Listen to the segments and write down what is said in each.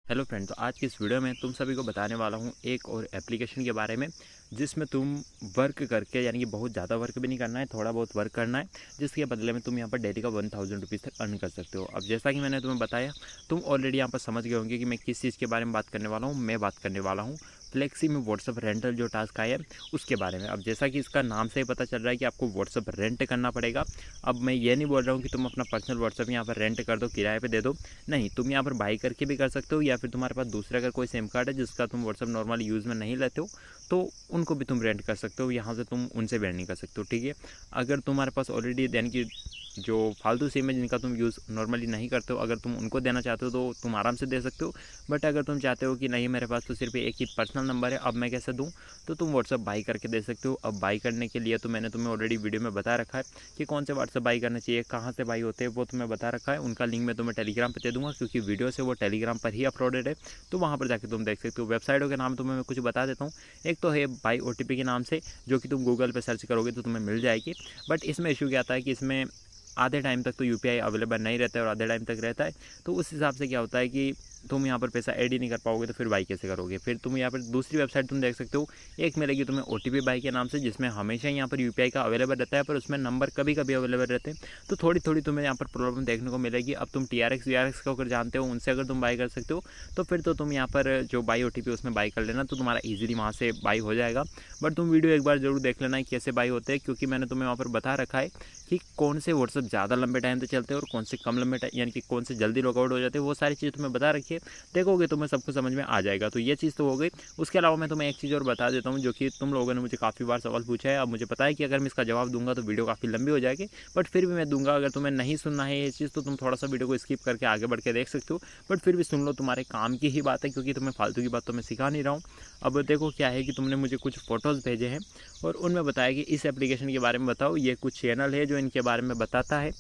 Hello friend, तो आज की इस वीडियो में तुम सभी को बताने वाला हूँ एक और एप्लीकेशन के बारे में जिसमें तुम वर्क करके यानी कि बहुत ज़्यादा वर्क भी नहीं करना है, थोड़ा बहुत वर्क करना है, जिसके बदले में तुम यहाँ पर डेली का 1000 रुपीज़ तक अर्न कर सकते हो। अब जैसा कि मैंने तुम्हें बताया, तुम ऑलरेडी यहाँ पर समझ गए होंगे कि मैं किस चीज़ के बारे में बात करने वाला हूँ। मैं बात करने वाला हूँ फ्लेक्सी में व्हाट्सअप रेंटल जो टास्क आया है उसके बारे में। अब जैसा कि इसका नाम से ही पता चल रहा है कि आपको व्हाट्सअप रेंट करना पड़ेगा। अब मैं ये नहीं बोल रहा हूँ कि तुम अपना पर्सनल व्हाट्सअप यहाँ पर रेंट कर दो, किराए पे दे दो। नहीं, तुम यहाँ पर बाई करके भी कर सकते हो, या फिर तुम्हारे पास दूसरा अगर कोई सिम कार्ड है जिसका तुम व्हाट्सअप नॉर्मली यूज़ में नहीं लेते हो तो उनको भी तुम रेंट कर सकते हो। यहाँ से तुम उनसे भी अर्निंग कर सकते हो, ठीक है। अगर तुम्हारे पास ऑलरेडी यानी कि जो फालतू सिम है जिनका तुम यूज़ नॉर्मली नहीं करते हो, अगर तुम उनको देना चाहते हो तो तुम आराम से दे सकते हो। बट अगर तुम चाहते हो कि नहीं, मेरे पास तो सिर्फ एक ही पर्सनल नंबर है, अब मैं कैसे दूँ, तो तुम व्हाट्सअप बाई करके दे सकते हो। अब बाई करने के लिए तो मैंने तुम्हें ऑलरेडी वीडियो में बता रखा है कि कौन से व्हाट्सअप बाई करना चाहिए, कहाँ से बाई होते हैं, वो तुम्हें बता रखा है। उनका लिंक मैं तुम्हें टेलीग्राम पर दे दूँगा, क्योंकि वीडियो से वो टेलीग्राम पर ही अपलोडेड है, तो वहाँ पर जाकर तुम देख सकते हो। वेबसाइटों के नाम तुम्हें मैं कुछ बता देता हूँ। एक तो है बाई OTP के नाम से, जो कि तुम गूगल पर सर्च करोगे तो तुम्हें मिल जाएगी। बट इसमें इशू क्या आता है कि इसमें आधे टाइम तक तो UPI अवेलेबल नहीं रहता है और आधे टाइम तक रहता है। तो उस हिसाब से क्या होता है कि तुम यहाँ पर पैसा ऐड ही नहीं कर पाओगे, तो फिर बाई कैसे करोगे। फिर तुम यहाँ पर दूसरी वेबसाइट तुम देख सकते हो, एक मिलेगी तुम्हें OTP बाई के नाम से, जिसमें हमेशा यहाँ पर UPI का अवेलेबल रहता है, पर उसमें नंबर कभी कभी अवेलेबल रहते हैं। तो थोड़ी थोड़ी तुम्हें यहाँ पर प्रॉब्लम देखने को मिलेगी। अब तुम TRX को अगर जानते हो, उनसे अगर तुम बाई कर सकते हो तो फिर तो तुम यहाँ पर जो बाई OTP उसमें बाई कर लेना, तो तुम्हारा ईजिली वहाँ से बाई हो जाएगा। बट तुम वीडियो एक बार जरूर देख लेना कैसे बाई होते हैं, क्योंकि मैंने तुम्हें वहाँ पर बता रखा है कि कौन से व्हाट्सअप ज़्यादा लंबे टाइम तक चलते हैं और कौन से कम लंबे टाइम, यानी कि कौन से जल्दी लॉगआउट हो जाते हैं। वो सारी चीज़ तुम्हें बता रखी है, देखोगे तुम्हें सब कुछ समझ में आ जाएगा। तो ये चीज़ तो हो गई। उसके अलावा मैं तुम्हें एक चीज़ और बता देता हूँ, जो कि तुम लोगों ने मुझे काफ़ी बार सवाल पूछा है। अब मुझे पता है कि अगर मैं इसका जवाब दूंगा तो वीडियो काफ़ी लंबी हो जाएगी, बट फिर भी मैं दूंगा। अगर तुम्हें नहीं सुनना है ये चीज़ तो तुम थोड़ा सा वीडियो को स्किप करके आगे बढ़ के देख सकते हो, बट फिर भी सुन लो, तुम्हारे काम की ही बात है, क्योंकि तुम्हें फालतू की बात तो मैं सिखा नहीं रहा हूँ। अब देखो क्या है कि तुमने मुझे कुछ फ़ोटोज़ भेजे हैं और उनमें बताया कि इस एप्लीकेशन के बारे में बताओ। ये कुछ चैनल है जो इनके बारे में बताता है,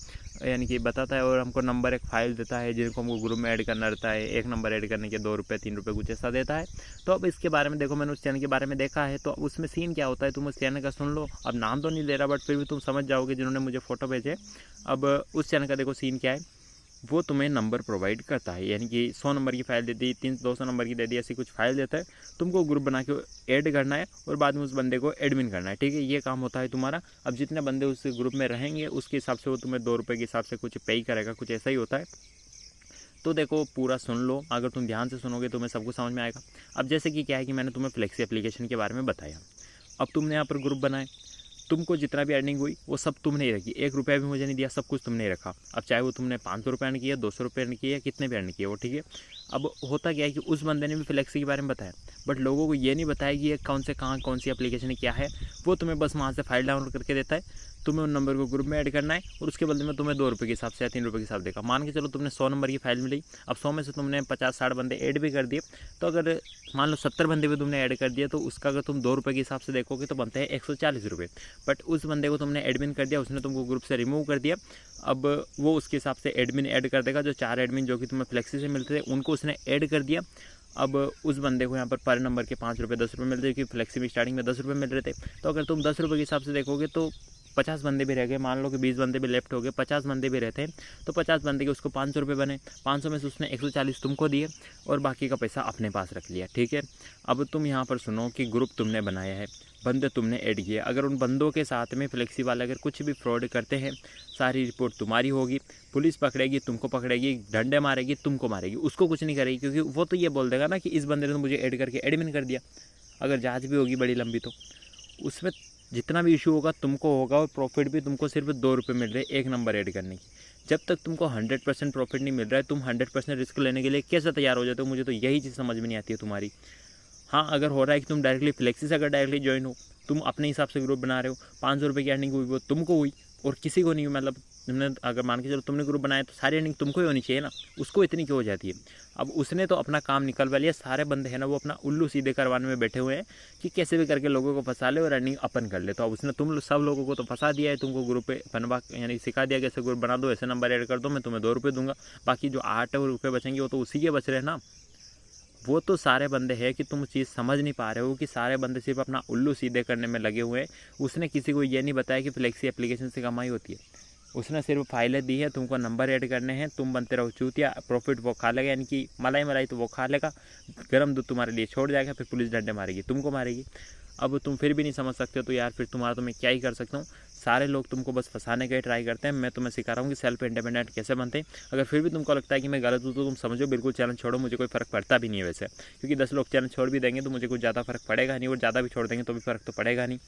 यानी कि बताता है, और हमको नंबर एक फ़ाइल देता है जिनको हमको ग्रुप में ऐड करना रहता है। एक नंबर ऐड करने के 2 रुपये 3 रुपये कुछ ऐसा देता है। तो अब इसके बारे में देखो, मैंने उस चैनल के बारे में देखा है, तो अब उसमें सीन क्या होता है तुम उस चैनल का सुन लो। अब नाम तो नहीं ले रहा, बट फिर भी तुम समझ जाओगे जिन्होंने मुझे फ़ोटो भेजे। अब उस चैनल का देखो सीन क्या है, वो तुम्हें नंबर प्रोवाइड करता है, यानी कि 100 नंबर की फ़ाइल दे दी, 200 नंबर की दे दी, ऐसी कुछ फ़ाइल देता है। तुमको ग्रुप बना के ऐड करना है और बाद में उस बंदे को एडमिन करना है, ठीक है। ये काम होता है तुम्हारा। अब जितने बंदे उस ग्रुप में रहेंगे उसके हिसाब से वो तुम्हें 2 रुपये के हिसाब से कुछ पे करेगा, कुछ ऐसा ही होता है। तो देखो पूरा सुन लो, अगर तुम ध्यान से सुनोगे तुम्हें सब कुछ समझ में आएगा। अब जैसे कि क्या है कि मैंने तुम्हें फ्लेक्सी एप्लीकेशन के बारे में बताया। अब तुमने यहाँ पर ग्रुप बनाए, तुमको जितना भी अर्निंग हुई वो सब तुमने ही रखी, 1 रुपया भी मुझे नहीं दिया, सब कुछ तुमने ही रखा। अब चाहे वो तुमने 500 रुपये अर्न किया, 200 रुपये अर्न किया, कितने भी अर्न किए वो, ठीक है। अब होता क्या है कि उस बंदे ने भी फ्लेक्सी के बारे में बताया, बट लोगों को ये नहीं बताया कि ये कौन से कहाँ कौन सी एप्लीकेशन है, क्या है। वो तुम्हें बस वहाँ से फाइल डाउनलोड करके देता है, तुम्हें उन नंबर को ग्रुप में ऐड करना है और उसके बदले में तुम्हें 2 रुपये के हिसाब से या 3 रुपये के हिसाब देगा। मान के चलो तुमने 100 नंबर की फाइल मिली, अब 100 में से तुमने 50-60 बंदे ऐड भी कर दिए, तो अगर मान लो 70 बंदे भी तुमने ऐड कर दिए, तो उसका अगर तुम 2 रुपये के हिसाब से देखोगे तो बनता है 140 रुपये। बट उस बंदे को तुमने एडमिन कर दिया, उसने तुमको ग्रुप से रिमूव कर दिया। अब वो उसके हिसाब से एडमिन ऐड कर देगा, जो 4 एडमिन जो कि तुम्हें फ्लेक्सी से मिलते थे उनको उसने ऐड कर दिया। अब उस बंदे को यहाँ पर नंबर के 5 रुपये 10 रुपये मिल रहे, क्योंकि फ्लेक्सी में स्टार्टिंग में 10 रुपये मिल रहे थे। तो अगर तुम 10 रुपये के हिसाब से देखोगे तो 50 बंदे भी रह गए, मान लो कि 20 बंदे भी लेफ्ट हो गए, 50 बंदे भी रहते हैं, तो 50 बंदे के उसको 500 रुपये बने। 500 में से उसने 140 तुमको दिए और बाकी का पैसा अपने पास रख लिया, ठीक है। अब तुम यहाँ पर सुनो कि ग्रुप तुमने बनाया है, बंदे तुमने ऐड किए, अगर उन बंदों के साथ में फ्लेक्सी वाले अगर कुछ भी फ्रॉड करते हैं, सारी रिपोर्ट तुम्हारी होगी। पुलिस पकड़ेगी, तुमको पकड़ेगी, डंडे मारेगी, तुमको मारेगी, उसको कुछ नहीं करेगी, क्योंकि वो तो ये बोल देगा ना कि इस बंदे ने तो मुझे ऐड करके एडमिन कर दिया। अगर जाँच भी होगी बड़ी लंबी तो उसमें जितना भी इशू होगा तुमको होगा, और प्रॉफिट भी तुमको सिर्फ 2 रुपये मिल रहे हैं एक नंबर ऐड करने की। जब तक तुमको 100% प्रॉफिट नहीं मिल रहा है, तुम 100% रिस्क लेने के लिए कैसे तैयार हो जाते हो, मुझे तो यही चीज़ समझ में नहीं आती है तुम्हारी। हाँ, अगर हो रहा है कि तुम डायरेक्टली फ्लेक्सी से अगर डायरेक्टली ज्वाइन हो, तुम अपने हिसाब से ग्रुप बना रहे हो, 500 रुपये की अर्निंग हुई वो तुमको हुई और किसी को नहीं हुई। मतलब तुमने अगर मान के चलो तुमने ग्रुप बनाया तो सारी अर्निंग तुमको ही होनी चाहिए ना, उसको इतनी क्यों हो जाती है। अब उसने तो अपना काम निकलवा लिया, सारे बंदे हैं ना वो अपना उल्लू सीधे करवाने में बैठे हुए हैं कि कैसे भी करके लोगों को फंसा ले और अर्निंग अपन कर ले। तो अब उसने तुम सब लोगों को तो फंसा दिया है, तुमको ग्रुप पे बनवा यानी सिखा दिया कैसे ग्रुप बना दो, ऐसे नंबर ऐड कर दो, मैं तुम्हें 2 रुपये दूंगा, बाकी जो 8 रुपये बचेंगे वो तो उसी के बच रहे हैं ना। वो तो सारे बंदे हैं कि तुम चीज़ समझ नहीं पा रहे हो कि सारे बंदे सिर्फ अपना उल्लू सीधे करने में लगे हुए हैं। उसने किसी को ये नहीं बताया कि फ्लेक्सी एप्लीकेशन से कमाई होती है। उसने सिर्फ फाइलें दी है, तुमको नंबर ऐड करने हैं, तुम बनते रहो चूतिया, प्रॉफिट वो खा लेगा, यानी कि मलाई तो वो खा लेगा, गर्म दूध तुम्हारे लिए छोड़ जाएगा, फिर पुलिस डंडे मारेगी, तुमको मारेगी। अब तुम फिर भी नहीं समझ सकते तो यार फिर तुम्हारा तो मैं क्या ही कर सकता हूँ। सारे लोग तुमको बस फंसाने का ही ट्राई करते हैं, मैं तुम्हें सिखा रहा हूँ कि सेल्फ इंडिपेंडेंट कैसे बनते हैं। अगर फिर भी तुमको लगता है कि मैं गलत हूँ तो तुम समझो बिल्कुल चैनल छोड़ो, मुझे कोई फ़र्क पड़ता भी नहीं है वैसे, क्योंकि 10 लोग चैनल छोड़ भी देंगे तो मुझे कुछ ज़्यादा फ़र्क पड़ेगा नहीं, और ज़्यादा भी छोड़ देंगे तो भी फ़र्क तो पड़ेगा नहीं,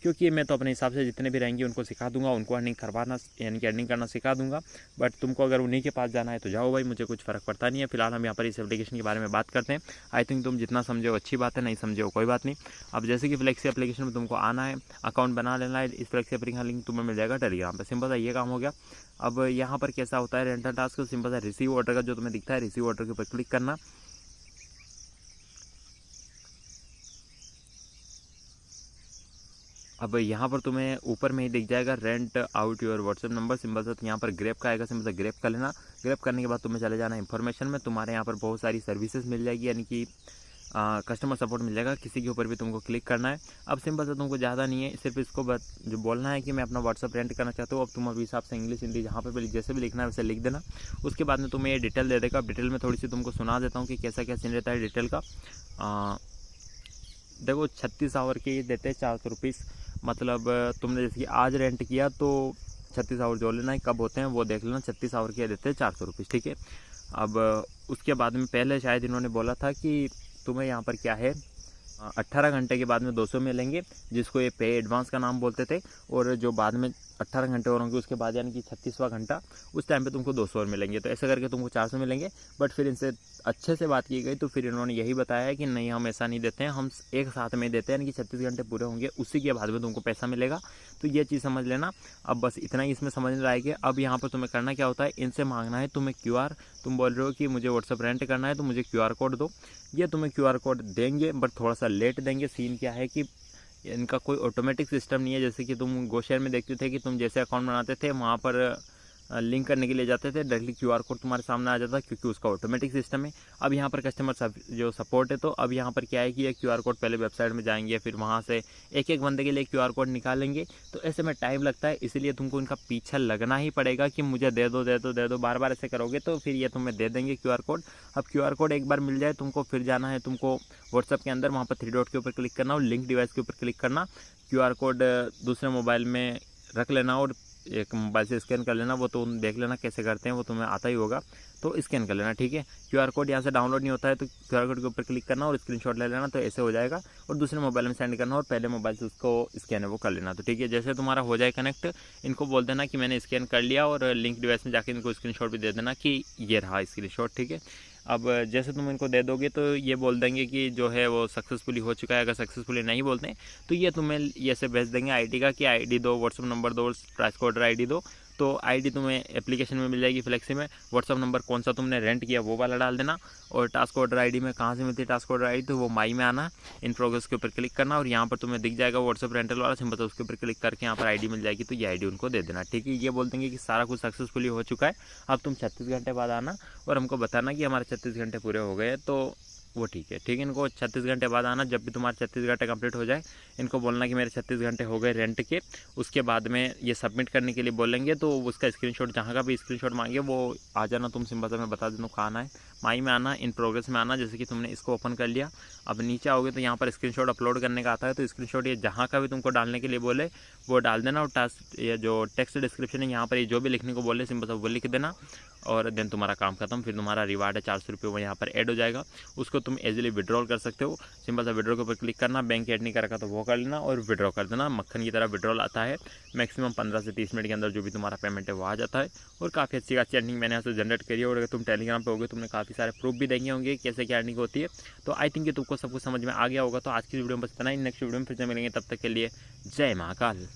क्योंकि मैं तो अपने हिसाब से जितने भी रहेंगे उनको सिखा दूंगा, उनको अर्निंग करवाना यानी कि अर्निंग करना सिखा दूंगा। बट तुमको अगर उन्हीं के पास जाना है तो जाओ भाई, मुझे कुछ फ़र्क पड़ता नहीं है। फिलहाल हम यहाँ पर इस एप्लीकेशन के बारे में बात करते हैं। आई थिंक तुम जितना समझो अच्छी बात है, नहीं समझो कोई बात नहीं। अब जैसे कि फ्लेक्सी एप्लीकेशन में तुमको आना है, अकाउंट बना लेना है। इस फ्लेक्सी एप्लीकेशन लिंक तुम्हें मिल जाएगा टेलीग्राम पर। सिंपल सा ये काम हो गया। अब यहाँ पर कैसा होता है रेंटल टास्क, सिंपल सा रिसीव ऑर्डर का जो तुम्हें दिखता है, रिसीव ऑर्डर के ऊपर क्लिक करना। अब यहाँ पर तुम्हें ऊपर में ही दिख जाएगा rent out your WhatsApp number. Simple सा यहाँ पर ग्रैब का आएगा, सिंपल सा ग्रैब कर लेना। ग्रैब करने के बाद तुम्हें चले जाना इन्फॉर्मेशन में। तुम्हारे यहाँ पर बहुत सारी सर्विसेज मिल जाएगी, यानी कि कस्टमर सपोर्ट मिल जाएगा, किसी के ऊपर भी तुमको क्लिक करना है। अब सिंपल सा तुमको ज़्यादा नहीं है, सिर्फ इसको जो बोलना है कि मैं अपना व्हाट्सअप रेंट करना चाहता हूँ। अब तुम अभी हिसाब से इंग्लिश हिंदी जहाँ पे जैसे भी लिखना है वैसे लिख देना। उसके बाद में तुम्हें ये डिटेल दे देगा। अब डिटेल में थोड़ी सी तुमको सुना देता हूँ कि कैसा क्या सीन रहता है डिटेल का। देखो 36 आवर के देते हैं 400 रुपीज़। मतलब तुमने जैसे कि आज रेंट किया तो 36 आवर जोड़ लेना है, कब होते हैं वो देख लेना। 36 आवर के देते हैं 400 रुपीज़, ठीक है। अब उसके बाद में पहले शायद इन्होंने बोला था कि तुम्हें यहाँ पर क्या है 18 घंटे के बाद में 200 मिलेंगे, जिसको ये पे एडवांस का नाम बोलते थे। और जो बाद में 18 घंटे और होंगे उसके बाद यानी कि 36वां घंटा, उस टाइम पे तुमको 200 और मिलेंगे। तो ऐसे करके तुमको 400 मिलेंगे। बट फिर इनसे अच्छे से बात की गई तो फिर इन्होंने यही बताया है कि नहीं, हम ऐसा नहीं देते हैं, हम एक साथ में देते हैं, यानी कि 36 घंटे पूरे होंगे उसी के बाद में तुमको पैसा मिलेगा। तो ये चीज़ समझ लेना। अब बस इतना ही इसमें समझ में आएगी। अब यहाँ पर तुम्हें करना क्या होता है, इनसे मांगना है तुम्हें QR। तुम बोल रहे हो कि मुझे व्हाट्सअप रेंट करना है तो मुझे QR कोड दो। ये तुम्हें QR कोड देंगे, बट थोड़ा सा लेट देंगे। सीन क्या है कि इनका कोई ऑटोमेटिक सिस्टम नहीं है। जैसे कि तुम GoShare में देखते थे कि तुम जैसे अकाउंट बनाते थे वहाँ पर लिंक करने के लिए जाते थे, डायरेक्टली QR कोड तुम्हारे सामने आ जाता, क्योंकि उसका ऑटोमेटिक सिस्टम है। अब यहाँ पर कस्टमर जो सपोर्ट है, तो अब यहाँ पर क्या है कि ये QR कोड पहले वेबसाइट में जाएंगे, फिर वहाँ से एक एक बंदे के लिए QR कोड निकालेंगे। तो ऐसे में टाइम लगता है, इसीलिए तुमको इनका पीछा लगना ही पड़ेगा कि मुझे दे दो दे दो दे दो। बार बार ऐसे करोगे तो फिर ये तुम्हें दे देंगे QR कोड। अब QR कोड एक बार मिल जाए तुमको, फिर जाना है तुमको व्हाट्सअप के अंदर, वहाँ पर 3 डॉट के ऊपर क्लिक करना और लिंक डिवाइस के ऊपर क्लिक करना। QR कोड दूसरे मोबाइल में रख लेना और एक मोबाइल से स्कैन कर लेना। वो तो देख लेना कैसे करते हैं, वो तुम्हें आता ही होगा, तो स्कैन कर लेना, ठीक है। QR कोड यहाँ से डाउनलोड नहीं होता है तो QR कोड के ऊपर क्लिक करना और स्क्रीनशॉट ले लेना, तो ऐसे हो जाएगा। और दूसरे मोबाइल में सेंड करना और पहले मोबाइल से उसको स्कैन है वो कर लेना, तो ठीक है। जैसे तुम्हारा हो जाए कनेक्ट, इनको बोल देना कि मैंने स्कैन कर लिया, और लिंक डिवाइस में जाकर इनको स्क्रीनशॉट भी दे देना कि ये रहा स्क्रीनशॉट, ठीक है। अब जैसे तुम इनको दे दोगे तो ये बोल देंगे कि जो है वो सक्सेसफुली हो चुका है। अगर सक्सेसफुली नहीं बोलते तो ये तुम्हें ये से भेज देंगे ID का कि ID दो, व्हाट्सअप नंबर दो, टास्क ऑर्डर ID दो। तो ID तुम्हें एप्लीकेशन में मिल जाएगी फ्लेक्सी में। व्हाट्सअप नंबर कौन सा तुमने रेंट किया वो वाला डाल देना। और टास्क ऑर्डर ID में कहाँ से मिलती है टास्क ऑर्डर ID, तो वो माई में आना, इन प्रोग्रेस के ऊपर क्लिक करना और यहाँ पर तुम्हें दिख जाएगा व्हाट्सअप रेंटल वाला सिंपल, उसके ऊपर क्लिक करके यहाँ पर ID मिल जाएगी, तो ये ID उनको दे देना, ठीक है। ये बोल देंगे कि सारा कुछ सक्सेसफुली हो चुका है, अब तुम 36 घंटे बाद आना और हमको बताना कि हमारे 36 घंटे पूरे हो गए, तो वो ठीक है, ठीक है। इनको 36 घंटे बाद आना। जब भी तुम्हारे 36 घंटे कंप्लीट हो जाए, इनको बोलना कि मेरे 36 घंटे हो गए रेंट के। उसके बाद में ये सबमिट करने के लिए बोलेंगे, तो उसका स्क्रीनशॉट जहाँ का भी स्क्रीनशॉट मांगे वो आ जाना। तुम सिंपल सा मैं बता दूँ कहाँ आना है, माई में आना, इन प्रोग्रेस में आना। जैसे कि तुमने इसको ओपन कर लिया, अब नीचे आओगे तो यहाँ पर स्क्रीनशॉट अपलोड करने का आता है। तो स्क्रीनशॉट ये जहाँ का भी तुमको डालने के लिए बोले वो डाल देना। और टास्क ये जो टेक्स्ट डिस्क्रिप्शन है यहाँ पर ये जो भी लिखने को बोले सिंपल सा वो लिख देना, और देन तुम्हारा काम खत्म। फिर तुम्हारा रिवार्ड है 400 रुपये, वो यहाँ पर ऐड हो जाएगा। उसको तुम इजीली विड्रॉल कर सकते हो। सिंपल सा विड्रॉल के ऊपर क्लिक करना, बैंक ऐड नहीं कर रखा तो वो कर लेना और विड्रॉ कर देना। मक्खन की तरह विड्रॉल आता है, मैक्सिमम 15 से 30 मिनट के अंदर जो भी तुम्हारा पेमेंट है वो आ जाता है। और काफ़ी अच्छी खासी अर्निंग मैंने यहाँ से जनरेट करी है। और अगर तुम टेलीग्राम पे होगे तुमने काफ़ी सारे प्रूफ भी देंगे होंगे कैसे क्या अर्निंग होती है। तो आई थिंक कि तुमको सब कुछ समझ में आ गया होगा। तो आज की वीडियो में बस इतना ही, नेक्स्ट वीडियो में फिर से मिलेंगे, तब तक के लिए जय महाकाल।